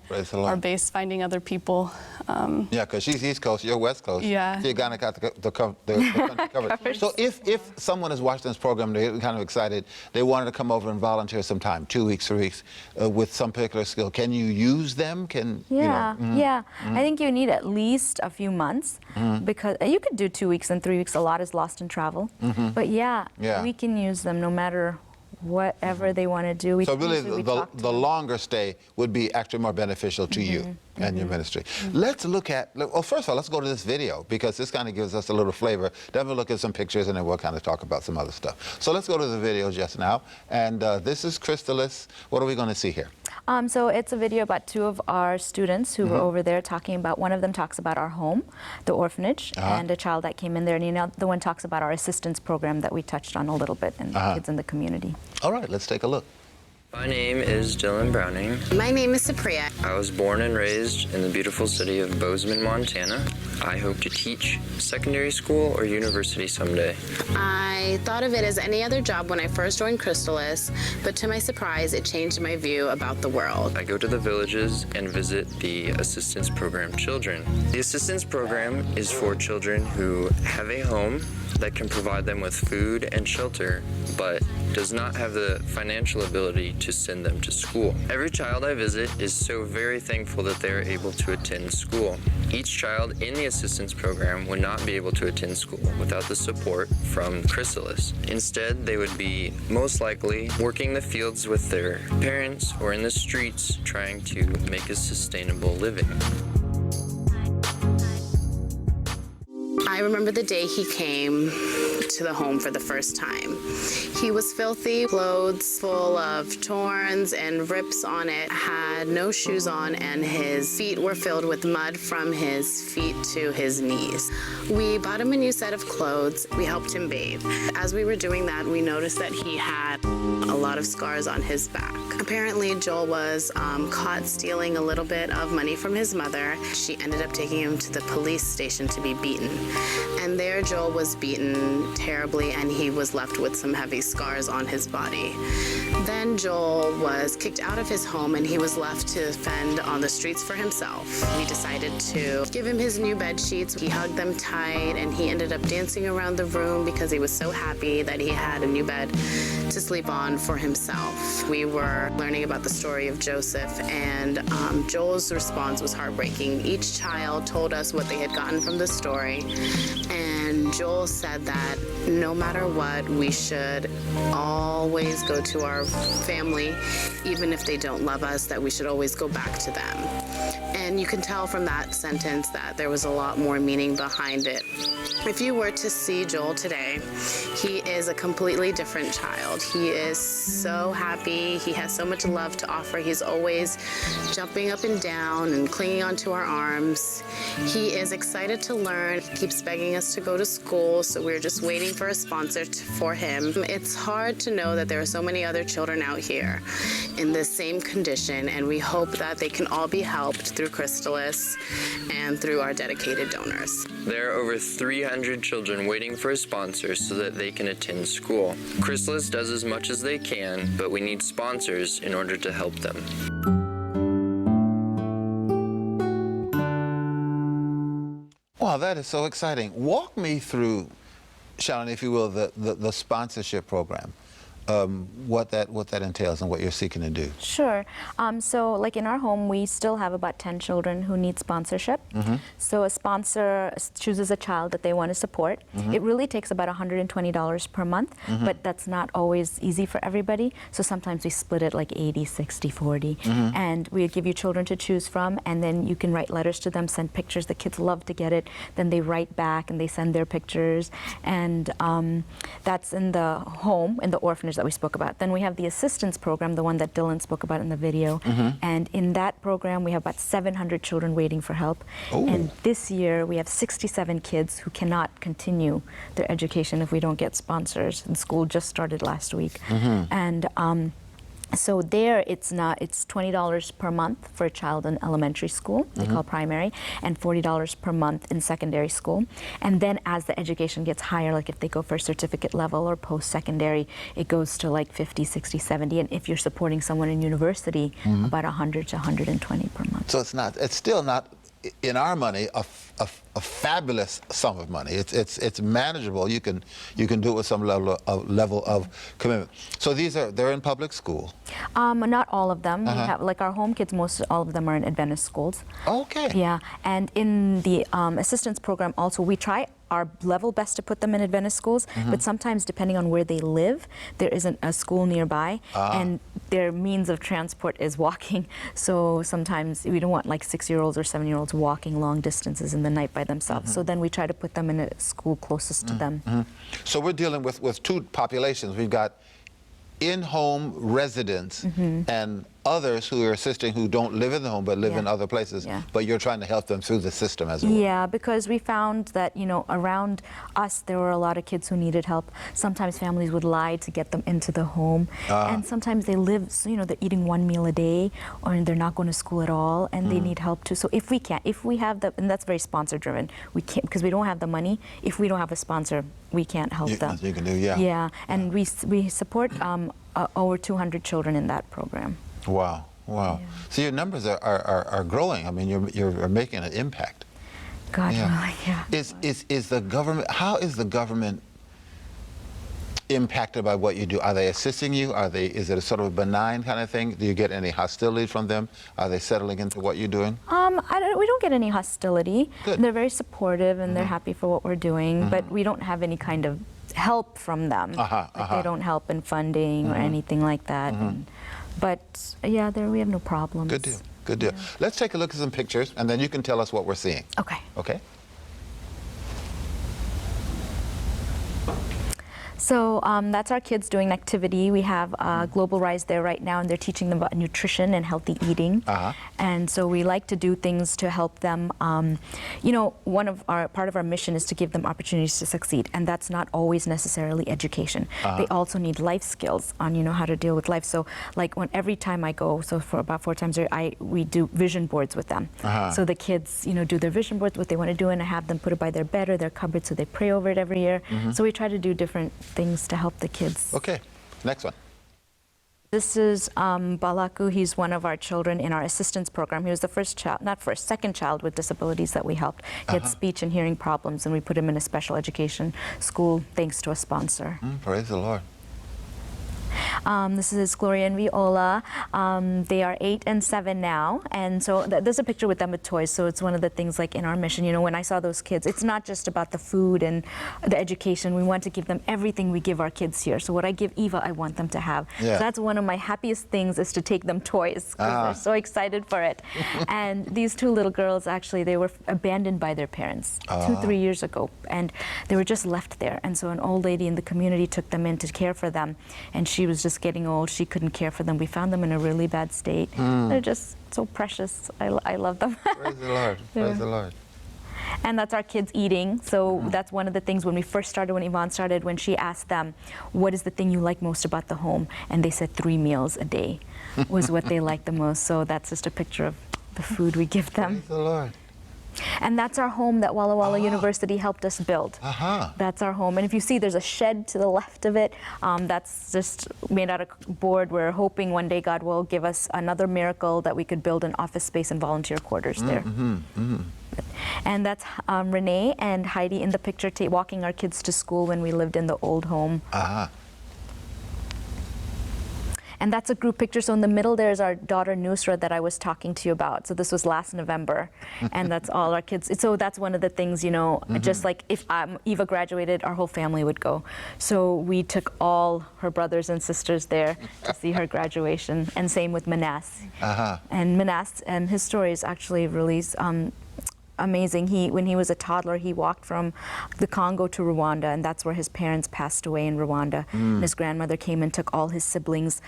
[SPEAKER 4] base, finding other people.
[SPEAKER 2] Yeah, because she's East Coast, you're West Coast.
[SPEAKER 4] Yeah.
[SPEAKER 2] So you kind of got the country covered. So if someone is watching this program, they're kind of excited, they wanted to come over and volunteer sometime, 2 weeks, 3 weeks, with some particular skill, can you use them?
[SPEAKER 3] Yeah. I think you need at least a few months, because you could do 2 weeks and 3 weeks. A lot is lost in travel. But we can use them no matter whatever they want to do.
[SPEAKER 2] So really the longer stay would be actually more beneficial to you and your ministry. Let's look at, well, first of all, let's go to this video, because this kind of gives us a little flavor. Then we'll look at some pictures, and then we'll kind of talk about some other stuff. So let's go to the video just now. And this is Crystallis. What are we going to see here?
[SPEAKER 3] So it's a video about two of our students who were over there talking about, one of them talks about our home, the orphanage, and a child that came in there, and the one talks about our assistance program that we touched on a little bit, and kids in the community.
[SPEAKER 2] All right, let's take a look.
[SPEAKER 5] My name is Dylan Browning.
[SPEAKER 6] My name is Supriya.
[SPEAKER 5] I was born and raised in the beautiful city of Bozeman, Montana. I hope to teach secondary school or university someday.
[SPEAKER 6] I thought of it as any other job when I first joined Crystallis, but to my surprise, it changed my view about the world.
[SPEAKER 5] I go to the villages and visit the assistance program children. The assistance program is for children who have a home that can provide them with food and shelter, but does not have the financial ability to send them to school. Every child I visit is so very thankful that they are able to attend school. Each child in the assistance program would not be able to attend school without the support from Crystallis. Instead, they would be most likely working the fields with their parents or in the streets trying to make a sustainable living.
[SPEAKER 6] I remember the day he came to the home for the first time. He was filthy, clothes full of torns and rips on it, had no shoes on, and his feet were filled with mud from his feet to his knees. We bought him a new set of clothes. We helped him bathe. As we were doing that, we noticed that he had a lot of scars on his back. Apparently, Joel was caught stealing a little bit of money from his mother. She ended up taking him to the police station to be beaten. And there, Joel was beaten terribly, and he was left with some heavy scars on his body. Then Joel was kicked out of his home, and he was left to fend on the streets for himself. We decided to give him his new bed sheets. He hugged them tight, and he ended up dancing around the room because he was so happy that he had a new bed to sleep on for himself. We were learning about the story of Joseph, and Joel's response was heartbreaking. Each child told us what they had gotten from the story, and Joel said that no matter what, we should always go to our family, even if they don't love us, that we should always go back to them. And you can tell from that sentence that there was a lot more meaning behind it. If you were to see Joel today, he is a completely different child. He is so happy. He has so much love to offer. He's always jumping up and down and clinging onto our arms. He is excited to learn. He keeps begging us to go to school, so we're just waiting for a sponsor for him. It's hard to know that there are so many other children out here in this same condition, and we hope that they can all be helped through Crystallis and through our dedicated donors.
[SPEAKER 5] There are over 300 children waiting for a sponsor so that they can attend school. Crystallis does as much as they can, but we need sponsors in order to help them.
[SPEAKER 2] Wow, that is so exciting. Walk me through, Shalini, if you will, the sponsorship program. What that entails and what you're seeking to do.
[SPEAKER 3] Sure. So like in our home, we still have about 10 children who need sponsorship. So a sponsor chooses a child that they want to support. It really takes about $120 per month, but that's not always easy for everybody. So sometimes we split it like 80, 60, 40. And we give you children to choose from, and then you can write letters to them, send pictures. The kids love to get it. Then they write back and they send their pictures. And that's in the home, in the orphanage that we spoke about. Then we have the assistance program, the one that Dylan spoke about in the video. And in that program, we have about 700 children waiting for help. And this year, we have 67 kids who cannot continue their education if we don't get sponsors. And school just started last week. And so there, it's $20 per month for a child in elementary school, they call primary, and $40 per month in secondary school. And then as the education gets higher, like if they go for certificate level or post-secondary, it goes to like 50, 60, 70. And if you're supporting someone in university, about 100 to 120 per month.
[SPEAKER 2] So it's still not, in our money, a fabulous sum of money. It's manageable. You can do it with some level of commitment. So they're in public school.
[SPEAKER 3] Not all of them. We have, like our home kids, all of them are in Adventist schools.
[SPEAKER 2] Okay.
[SPEAKER 3] Yeah, and in the assistance program also, we try our level best to put them in Adventist schools, but sometimes depending on where they live, there isn't a school nearby, and their means of transport is walking. So sometimes we don't want like 6-year-olds or 7-year-olds walking long distances in the night by themselves. So then we try to put them in a school closest to them.
[SPEAKER 2] So we're dealing with two populations. We've got in-home residents and others who you're assisting who don't live in the home but live in other places, but you're trying to help them through the system as well.
[SPEAKER 3] Yeah, because we found that, you know, around us there were a lot of kids who needed help. Sometimes families would lie to get them into the home, and sometimes they live, so, you know, they're eating one meal a day, or they're not going to school at all, and they need help too. So if we have the, and that's very sponsor driven, we can't, because we don't have the money. If we don't have a sponsor, we can't help them.
[SPEAKER 2] You can do,
[SPEAKER 3] and we support over 200 children in that program.
[SPEAKER 2] Wow, wow. Yeah. So your numbers are growing. I mean, you're making an impact.
[SPEAKER 3] God willing,
[SPEAKER 2] Is the government, how is the government impacted by what you do? Are they assisting you? Is it a sort of a benign kind of thing? Do you get any hostility from them? Are they settling into what you're doing?
[SPEAKER 3] We don't get any hostility.
[SPEAKER 2] Good.
[SPEAKER 3] They're very supportive and they're happy for what we're doing, but we don't have any kind of help from them. They don't help in funding or anything like that. But yeah, we have no problems.
[SPEAKER 2] Good deal. Good deal. Let's take a look at some pictures, and then you can tell us what we're seeing.
[SPEAKER 3] Okay.
[SPEAKER 2] Okay.
[SPEAKER 3] So that's our kids doing activity. We have Global Rise there right now, and they're teaching them about nutrition and healthy eating. And so we like to do things to help them. You know, part of our mission is to give them opportunities to succeed, and that's not always necessarily education. They also need life skills on, you know, how to deal with life. So like every time I go, so for about 4 times a year, we do vision boards with them. So the kids, you know, do their vision boards, what they want to do, and I have them put it by their bed or their cupboard, so they pray over it every year. So we try to do different things to help the kids.
[SPEAKER 2] Okay, next one.
[SPEAKER 3] This is Balaku. He's one of our children in our assistance program. He was the second child with disabilities that we helped. He had speech and hearing problems, and we put him in a special education school thanks to a sponsor.
[SPEAKER 2] Praise the Lord.
[SPEAKER 3] This is Gloria and Viola. They are 8 and 7 now, and so there's a picture with them with toys. So it's one of the things, like in our mission, you know, when I saw those kids, it's not just about the food and the education. We want to give them everything we give our kids here. So what I give Eva, I want them to have. So that's one of my happiest things, is to take them toys, because they're so excited for it. And these 2 little girls, actually, they were abandoned by their parents 2-3 years ago, and they were just left there. And so an old lady in the community took them in to care for them, and she was just getting old. She couldn't care for them. We found them in a really bad state. They're just so precious. I love them.
[SPEAKER 2] Praise the Lord. Praise the Lord.
[SPEAKER 3] And that's our kids eating. So that's one of the things when we first started, when Yvonne started, when she asked them, what is the thing you like most about the home? And they said 3 meals a day was what they liked the most. So that's just a picture of the food we give them.
[SPEAKER 2] Praise the Lord.
[SPEAKER 3] And that's our home that Walla Walla University helped us build. That's our home. And if you see, there's a shed to the left of it. That's just made out of board. We're hoping one day God will give us another miracle that we could build an office space and volunteer quarters there. And that's Renee and Heidi in the picture walking our kids to school when we lived in the old home. And that's a group picture. So in the middle, there's our daughter Nusra that I was talking to you about. So this was last November, and that's all our kids. So that's one of the things, you know, just like if Eva graduated, our whole family would go. So we took all her brothers and sisters there to see her graduation, and same with Manas. And Manas, and his story is actually really amazing. When he was a toddler, he walked from the Congo to Rwanda, and that's where his parents passed away in Rwanda. And his grandmother came and took all his siblings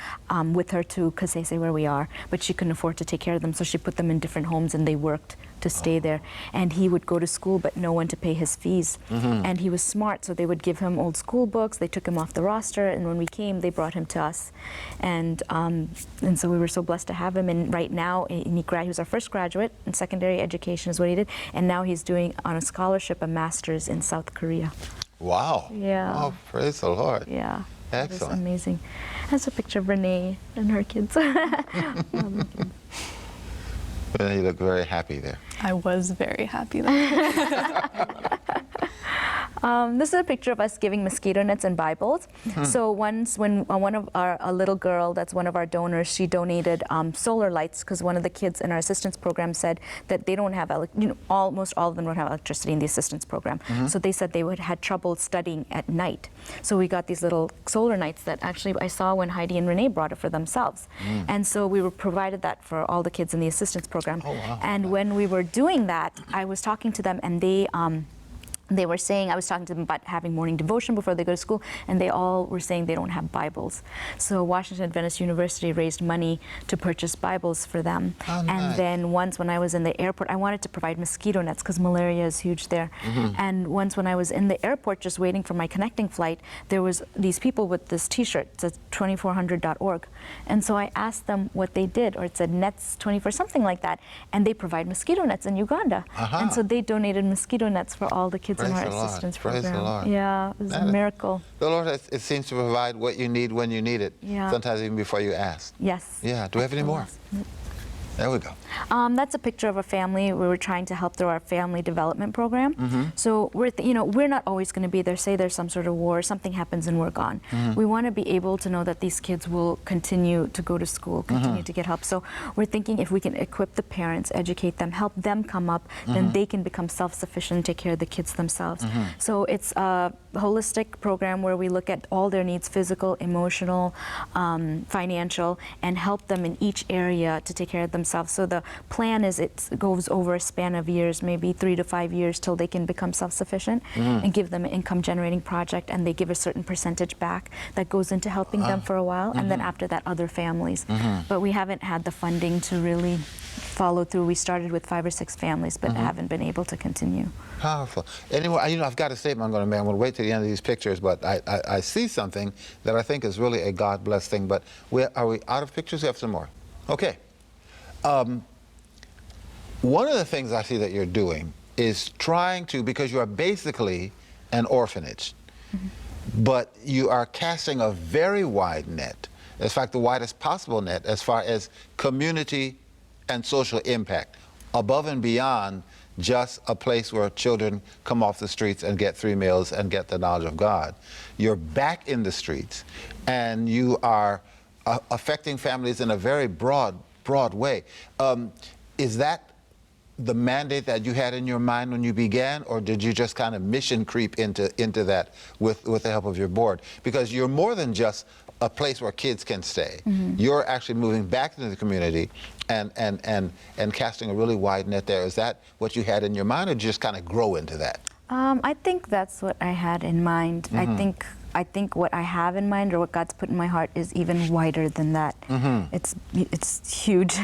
[SPEAKER 3] with her to Kasese, where we are, but she couldn't afford to take care of them, so she put them in different homes, and they worked to stay there. And he would go to school, but no one to pay his fees. And he was smart, so they would give him old school books. They took him off the roster, and when we came, they brought him to us. And so we were so blessed to have him. And right now, he was our first graduate in secondary education is what he did. And now he's doing, on a scholarship, a master's in South Korea.
[SPEAKER 2] Wow.
[SPEAKER 3] Yeah.
[SPEAKER 2] Oh, praise the Lord.
[SPEAKER 3] Yeah.
[SPEAKER 2] Excellent.
[SPEAKER 3] That's amazing. That's a picture of Renee and her kids.
[SPEAKER 2] You look very happy there.
[SPEAKER 4] I was very happy there.
[SPEAKER 3] This is a picture of us giving mosquito nets and Bibles. So once when a little girl that's one of our donors, she donated solar lights, because one of the kids in our assistance program said that they don't have, almost all of them don't have electricity in the assistance program. So they said they had trouble studying at night. So we got these little solar lights that actually I saw when Heidi and Renee brought it for themselves. And so we were provided that for all the kids in the assistance program. And when we were doing that, I was talking to them, and they were saying, I was talking to them about having morning devotion before they go to school, and they all were saying they don't have Bibles. So Washington Adventist University raised money to purchase Bibles for them.
[SPEAKER 2] Oh, nice.
[SPEAKER 3] And then once when I was in the airport, I wanted to provide mosquito nets because malaria is huge there. And once when I was in the airport just waiting for my connecting flight, there was these people with this t-shirt, it says 2400.org. And so I asked them what they did, or it said Nets 24, something like that. And they provide mosquito nets in Uganda. And so they donated mosquito nets for all the kids in our assistance program.
[SPEAKER 2] Praise the Lord.
[SPEAKER 3] Yeah, it was a miracle.
[SPEAKER 2] The Lord, it seems to provide what you need when you need it.
[SPEAKER 3] Yeah.
[SPEAKER 2] Sometimes even before you ask.
[SPEAKER 3] Yes.
[SPEAKER 2] Yeah. Do we have any more? There we go.
[SPEAKER 3] That's a picture of a family. We were trying to help through our family development program. So we're not always going to be there. Say there's some sort of war, something happens and we're gone. We want to be able to know that these kids will continue to go to school, continue to get help. So we're thinking if we can equip the parents, educate them, help them come up, then they can become self-sufficient and take care of the kids themselves. So it's a holistic program where we look at all their needs, physical, emotional, financial, and help them in each area to take care of themselves. So the plan is it goes over a span of years, maybe 3 to 5 years, till they can become self-sufficient, and give them an income-generating project, and they give a certain percentage back that goes into helping them for a while, and then after that, other families. But we haven't had the funding to really follow through. We started with 5 or 6 families, but haven't been able to continue.
[SPEAKER 2] Powerful. Anyway, I've got a statement I'm going to make. I'm going to wait till the end of these pictures, but I see something that I think is really a God-blessed thing. But are we out of pictures? We have some more. Okay. One of the things I see that you're doing is trying to, because you are basically an orphanage, but you are casting a very wide net, in fact, the widest possible net as far as community and social impact, above and beyond just a place where children come off the streets and get 3 meals and get the knowledge of God. You're back in the streets, and you are affecting families in a very broad way. Is that the mandate that you had in your mind when you began, or did you just kind of mission creep into that with the help of your board? Because you're more than just a place where kids can stay. You're actually moving back into the community and casting a really wide net there. Is that what you had in your mind, or did you just kind of grow into that?
[SPEAKER 3] I think that's what I had in mind. I think what I have in mind, or what God's put in my heart, is even wider than that. It's huge.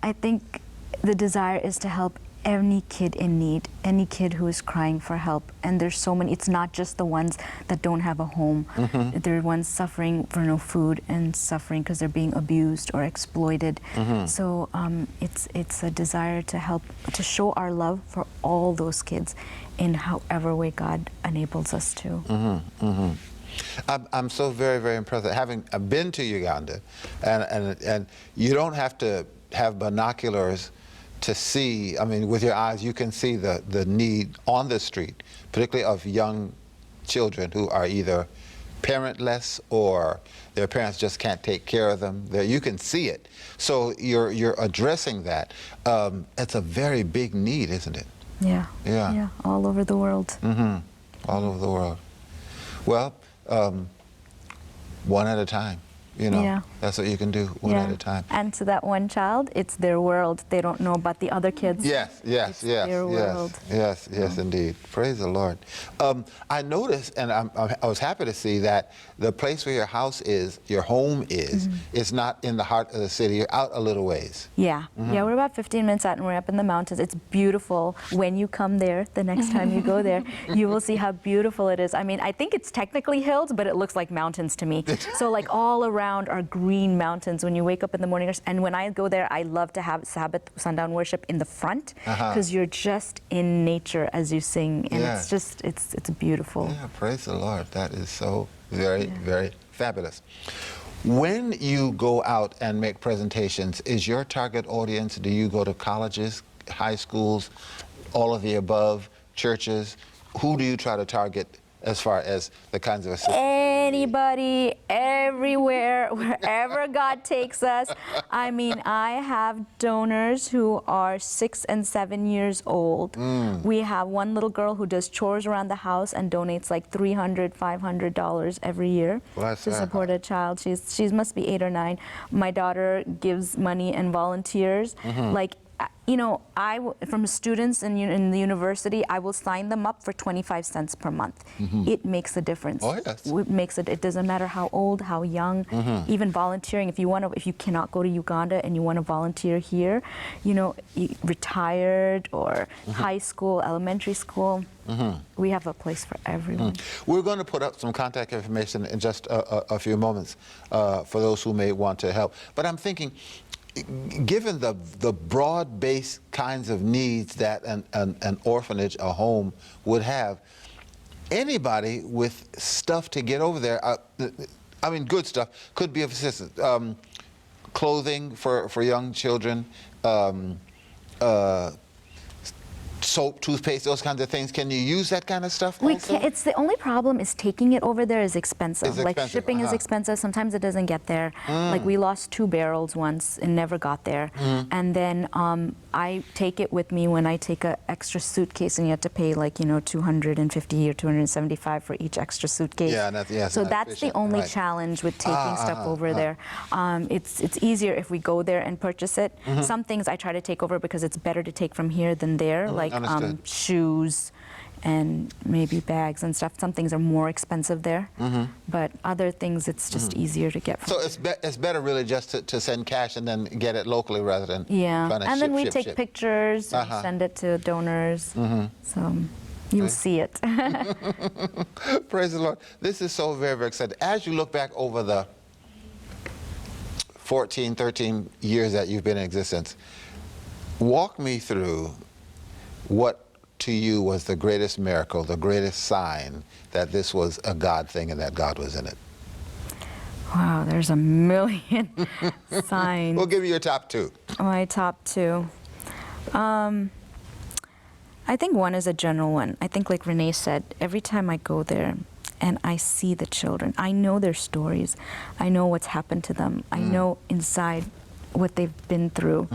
[SPEAKER 3] I think the desire is to help any kid in need, any kid who is crying for help. And there's so many. It's not just the ones that don't have a home. There are ones suffering for no food and suffering because they're being abused or exploited. So it's a desire to help, to show our love for all those kids in however way God enables us to.
[SPEAKER 2] I'm so very, very impressed. Having been to Uganda, and you don't have to have binoculars to see. I mean, with your eyes, you can see the need on the street, particularly of young children who are either parentless or their parents just can't take care of them. You can see it. So you're addressing that. It's a very big need, isn't it?
[SPEAKER 3] Yeah, all over the world.
[SPEAKER 2] All over the world. Well, one at a time. That's what you can do, one at a time.
[SPEAKER 3] And to that one child, it's their world. They don't know about the other kids.
[SPEAKER 2] Yes,
[SPEAKER 3] their world.
[SPEAKER 2] Yes, indeed. Praise the Lord. I noticed, and I was happy to see that the place where your house is, your home is not in the heart of the city. You're out a little ways.
[SPEAKER 3] Yeah, we're about 15 minutes out, and we're up in the mountains. It's beautiful. When you come there, the next time you go there, you will see how beautiful it is. I mean, I think it's technically hills, but it looks like mountains to me. So like all around are green mountains when you wake up in the morning. And when I go there, I love to have Sabbath sundown worship in the front, because you're just in nature as you sing, and it's just, it's beautiful.
[SPEAKER 2] Yeah, praise the Lord. That is so very, very fabulous. When you go out and make presentations, is your target audience, do you go to colleges, high schools, all of the above, churches? Who do you try to target as far as the kinds of assistance?
[SPEAKER 3] Anybody, everywhere, wherever God takes us. I mean, I have donors who are 6 and 7 years old. We have one little girl who does chores around the house and donates like $300, $500 every year to support a child. She must be 8 or 9. My daughter gives money and volunteers. Like, you know, from students in the university, I will sign them up for 25 cents per month. It makes a difference.
[SPEAKER 2] Oh, yes.
[SPEAKER 3] It doesn't matter how old, how young, even volunteering. If you cannot go to Uganda and you want to volunteer here, you know, retired or high school, elementary school, we have a place for everyone.
[SPEAKER 2] We're going to put up some contact information in just a few moments for those who may want to help. But I'm thinking, given the broad-based kinds of needs that an orphanage, a home, would have, anybody with stuff to get over there, I mean good stuff, could be of assistance. Clothing for young children, soap, toothpaste, those kinds of things. Can you use that kind of stuff
[SPEAKER 3] We
[SPEAKER 2] also?
[SPEAKER 3] can't, it's the only problem is taking it over there is expensive.
[SPEAKER 2] It's
[SPEAKER 3] Like
[SPEAKER 2] expensive,
[SPEAKER 3] shipping is expensive. Sometimes it doesn't get there. Like we lost 2 barrels once and never got there. And then I take it with me when I take an extra suitcase, and you have to pay like, you know, $250 or $275 for each extra suitcase.
[SPEAKER 2] Yeah, that's
[SPEAKER 3] so
[SPEAKER 2] not
[SPEAKER 3] that's the
[SPEAKER 2] efficient,
[SPEAKER 3] only
[SPEAKER 2] right.
[SPEAKER 3] challenge with taking stuff over there. It's easier if we go there and purchase it. Some things I try to take over because it's better to take from here than there, like
[SPEAKER 2] Understood.
[SPEAKER 3] shoes and maybe bags and stuff. Some things are more expensive there, but other things it's just easier to get from.
[SPEAKER 2] So it's better really just to send cash and then get it locally rather than trying to
[SPEAKER 3] and then we
[SPEAKER 2] ship.
[SPEAKER 3] take pictures and send it to donors, so you'll see it.
[SPEAKER 2] Praise the Lord. This is so very, very exciting. As you look back over the 14, 13 years that you've been in existence, walk me through what to you was the greatest miracle, the greatest sign that this was a God thing and that God was in it.
[SPEAKER 3] Wow, there's a million signs.
[SPEAKER 2] We'll give you your top 2.
[SPEAKER 3] My top 2. I think one is a general one. I think like Renee said, every time I go there and I see the children, I know their stories. I know what's happened to them. I know inside what they've been through.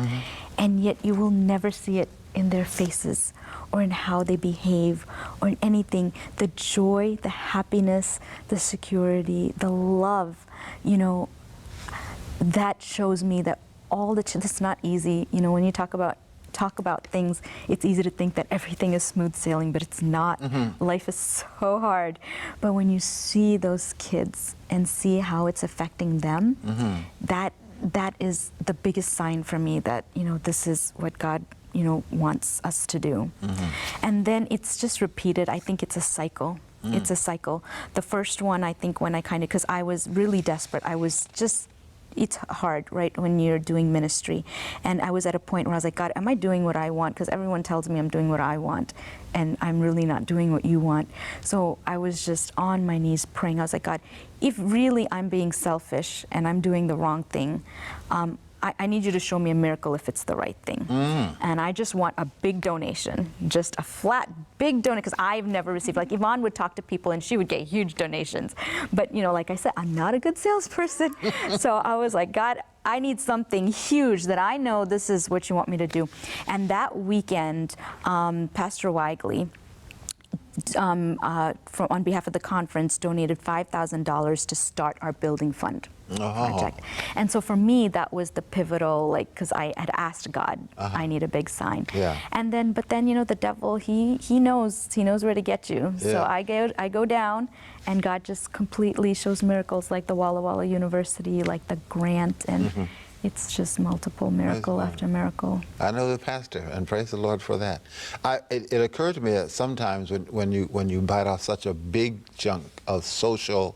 [SPEAKER 3] And yet you will never see it in their faces or in how they behave or in anything. The joy, the happiness, the security, the love, you know, that shows me that it's not easy. You know, when you talk about things, it's easy to think that everything is smooth sailing, but it's not. Life is so hard. But when you see those kids and see how it's affecting them, that is the biggest sign for me that, you know, this is what God, you know, wants us to do. And then it's just repeated. I think it's a cycle. It's a cycle. The first one, I think, when I because I was really desperate. I was just, it's hard, right, when you're doing ministry. And I was at a point where I was like, God, am I doing what I want? Because everyone tells me I'm doing what I want, and I'm really not doing what you want. So I was just on my knees praying. I was like, God, if really I'm being selfish and I'm doing the wrong thing, I need you to show me a miracle if it's the right thing. And I just want a big donation, just a flat, big donation, because I've never received, like Yvonne would talk to people and she would get huge donations. But, you know, like I said, I'm not a good salesperson. So I was like, God, I need something huge that I know this is what you want me to do. And that weekend, Pastor Weigley, on behalf of the conference, donated $5,000 to start our building fund project. And so for me, that was the pivotal, like, because I had asked God, I need a big sign. And then, but then, you know, the devil, he knows where to get you. So I go down, and God just completely shows miracles, like the Walla Walla University, like the grant, and it's just multiple miracle after miracle.
[SPEAKER 2] I know the pastor, and praise the Lord for that. It occurred to me that sometimes when you bite off such a big chunk of social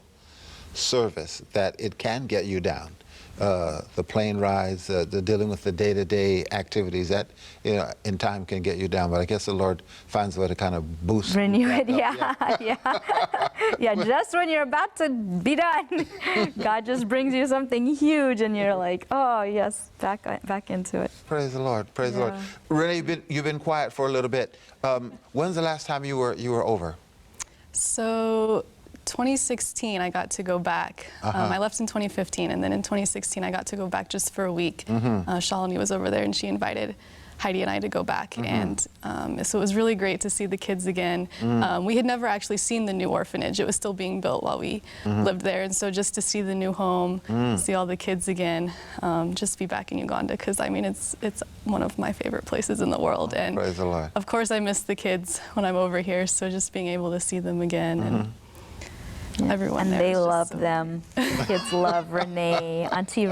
[SPEAKER 2] service, that it can get you down. The plane rides, the dealing with the day-to-day activities, that, you know, in time can get you down. But I guess the Lord finds a way to kind of boost.
[SPEAKER 3] Renew it, yeah, just when you're about to be done, God just brings you something huge, and you're like, oh yes, back into it.
[SPEAKER 2] Praise the Lord, praise the Lord. Renee, you've been quiet for a little bit. When's the last time you were over?
[SPEAKER 4] So 2016, I got to go back. I left in 2015, and then in 2016, I got to go back just for a week. Shalini was over there, and she invited Heidi and I to go back. And so it was really great to see the kids again. We had never actually seen the new orphanage. It was still being built while we lived there. And so just to see the new home, see all the kids again, just be back in Uganda, because I mean, it's one of my favorite places in the world. And
[SPEAKER 2] Praise the Lord.
[SPEAKER 4] of course I miss the kids when I'm over here, so just being able to see them again and everyone
[SPEAKER 3] And
[SPEAKER 4] there
[SPEAKER 3] they
[SPEAKER 4] is just
[SPEAKER 3] love
[SPEAKER 4] so
[SPEAKER 3] them. The kids love Renee, Auntie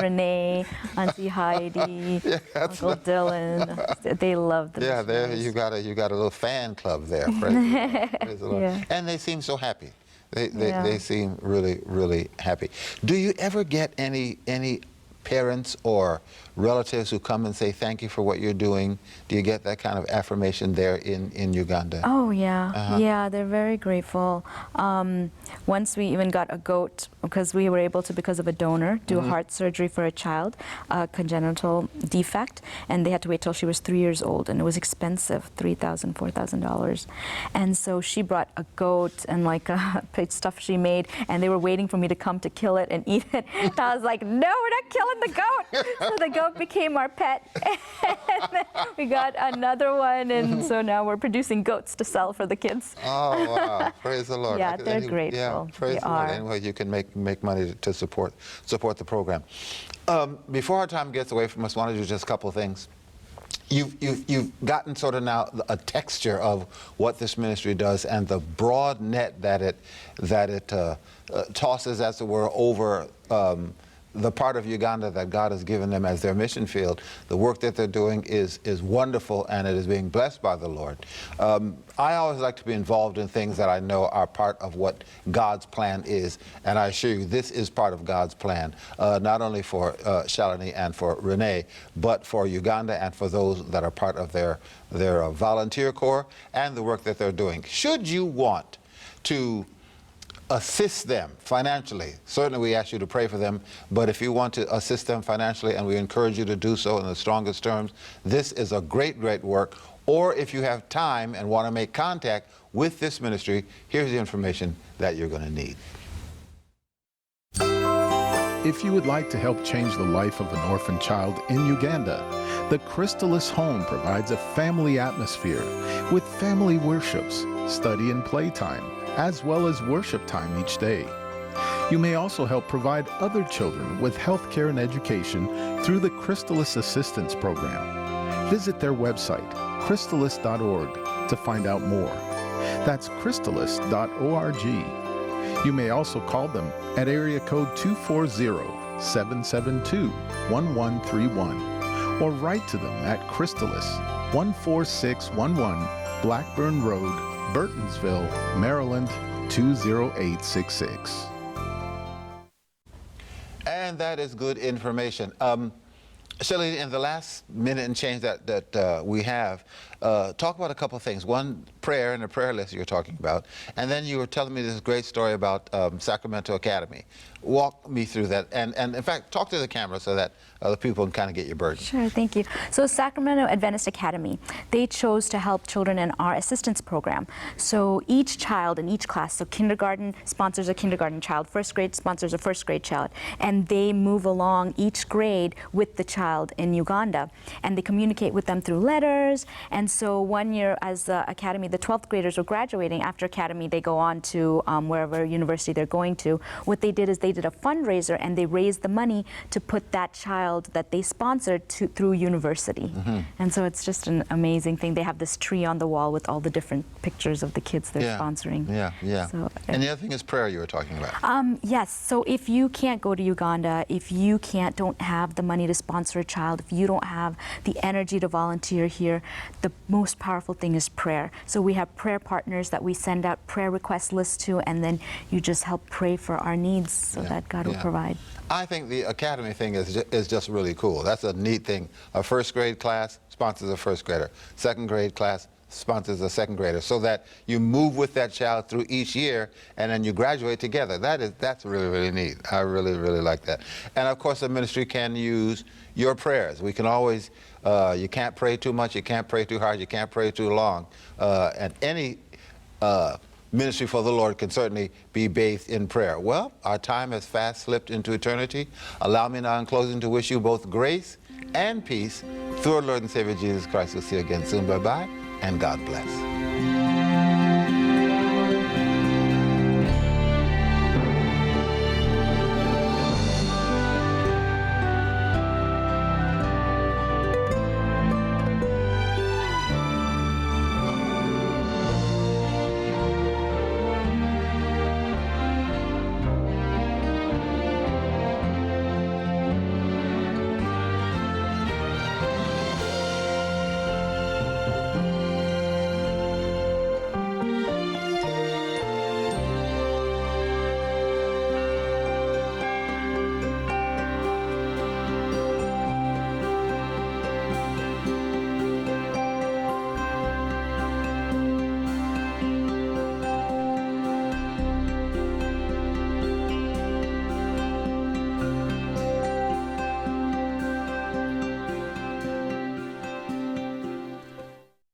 [SPEAKER 3] Heidi, Uncle Dylan. They love the
[SPEAKER 2] Yeah, there
[SPEAKER 3] missionaries.
[SPEAKER 2] you got a little fan club there. Praise the Lord. Praise the Lord.
[SPEAKER 3] Yeah.
[SPEAKER 2] And they seem so happy. They
[SPEAKER 3] Yeah.
[SPEAKER 2] seem really, really happy. Do you ever get any parents or relatives who come and say thank you for what you're doing? Do you get that kind of affirmation there in Uganda?
[SPEAKER 3] Oh, yeah. Yeah, they're very grateful. Once we even got a goat, because we were able to, because of a donor, do a heart surgery for a child, a congenital defect, and they had to wait till she was 3 years old, and it was expensive, $3,000, $4,000. And so she brought a goat and like stuff she made, and they were waiting for me to come to kill it and eat it. And I was like, no, we're not killing the goat. So the goat became our pet. And then we got another one, and so now we're producing goats to sell for the kids.
[SPEAKER 2] Oh, wow. Praise the Lord.
[SPEAKER 3] Yeah, they're grateful.
[SPEAKER 2] Yeah, praise
[SPEAKER 3] They
[SPEAKER 2] the Lord.
[SPEAKER 3] are.
[SPEAKER 2] Anyway, you can make money to support the program. Before our time gets away from us, I want to do just a couple of things. You've gotten sort of now a texture of what this ministry does and the broad net that it tosses, as it were, over the part of Uganda that God has given them as their mission field. The work that they're doing is wonderful, and it is being blessed by the Lord. I always like to be involved in things that I know are part of what God's plan is, and I assure you this is part of God's plan, not only for Shalini and for Renee, but for Uganda and for those that are part of their volunteer corps and the work that they're doing. Should you want to assist them financially, certainly we ask you to pray for them, but if you want to assist them financially, and we encourage you to do so in the strongest terms, this is a great work. Or if you have time and want to make contact with this ministry, here's the information that you're going to need.
[SPEAKER 7] If you would like to help change the life of an orphan child in Uganda, the Crystallis Home provides a family atmosphere with family worships, study and playtime, as well as worship time each day. You may also help provide other children with health care and education through the Crystallis Assistance Program. Visit their website, crystallis.org, to find out more. That's crystallis.org. You may also call them at area code 240-772-1131 or write to them at Crystallis, 14611 Blackburn Road, Burtonsville, Maryland, 20866.
[SPEAKER 2] And that is good information. Shalini, in the last minute and change that we have, talk about a couple of things. One, prayer and the prayer list you're talking about. And then you were telling me this great story about Sacramento Academy. Walk me through that. And in fact, talk to the camera so that other people can kind of get your burden.
[SPEAKER 3] Sure, thank you. So Sacramento Adventist Academy, they chose to help children in our assistance program. So each child in each class, so kindergarten sponsors a kindergarten child, first grade sponsors a first grade child, and they move along each grade with the child in Uganda, and they communicate with them through letters. And so one year as the academy, the 12th graders were graduating. After academy, they go on to wherever university they're going to. What they did is they did a fundraiser, and they raised the money to put that child that they sponsored through university. And so it's just an amazing thing. They have this tree on the wall with all the different pictures of the kids they're sponsoring.
[SPEAKER 2] Yeah.
[SPEAKER 3] So,
[SPEAKER 2] and the other thing is prayer you were talking about.
[SPEAKER 3] yes, so if you can't go to Uganda, if you don't have the money to sponsor a child, if you don't have the energy to volunteer here, the most powerful thing is prayer. So we have prayer partners that we send out prayer request lists to, and then you just help pray for our needs so that God will provide.
[SPEAKER 2] I think the academy thing is just really cool. That's a neat thing. A first grade class sponsors a first grader. Second grade class sponsors a second grader, so that you move with that child through each year, and then you graduate together. That's really neat. I really like that. And of course, the ministry can use your prayers. We can always, you can't pray too much, you can't pray too hard, you can't pray too long. And any ministry for the Lord can certainly be bathed in prayer. Well, our time has fast slipped into eternity. Allow me now in closing to wish you both grace and peace through our Lord and Savior Jesus Christ. We'll see you again soon. Bye-bye, and God bless.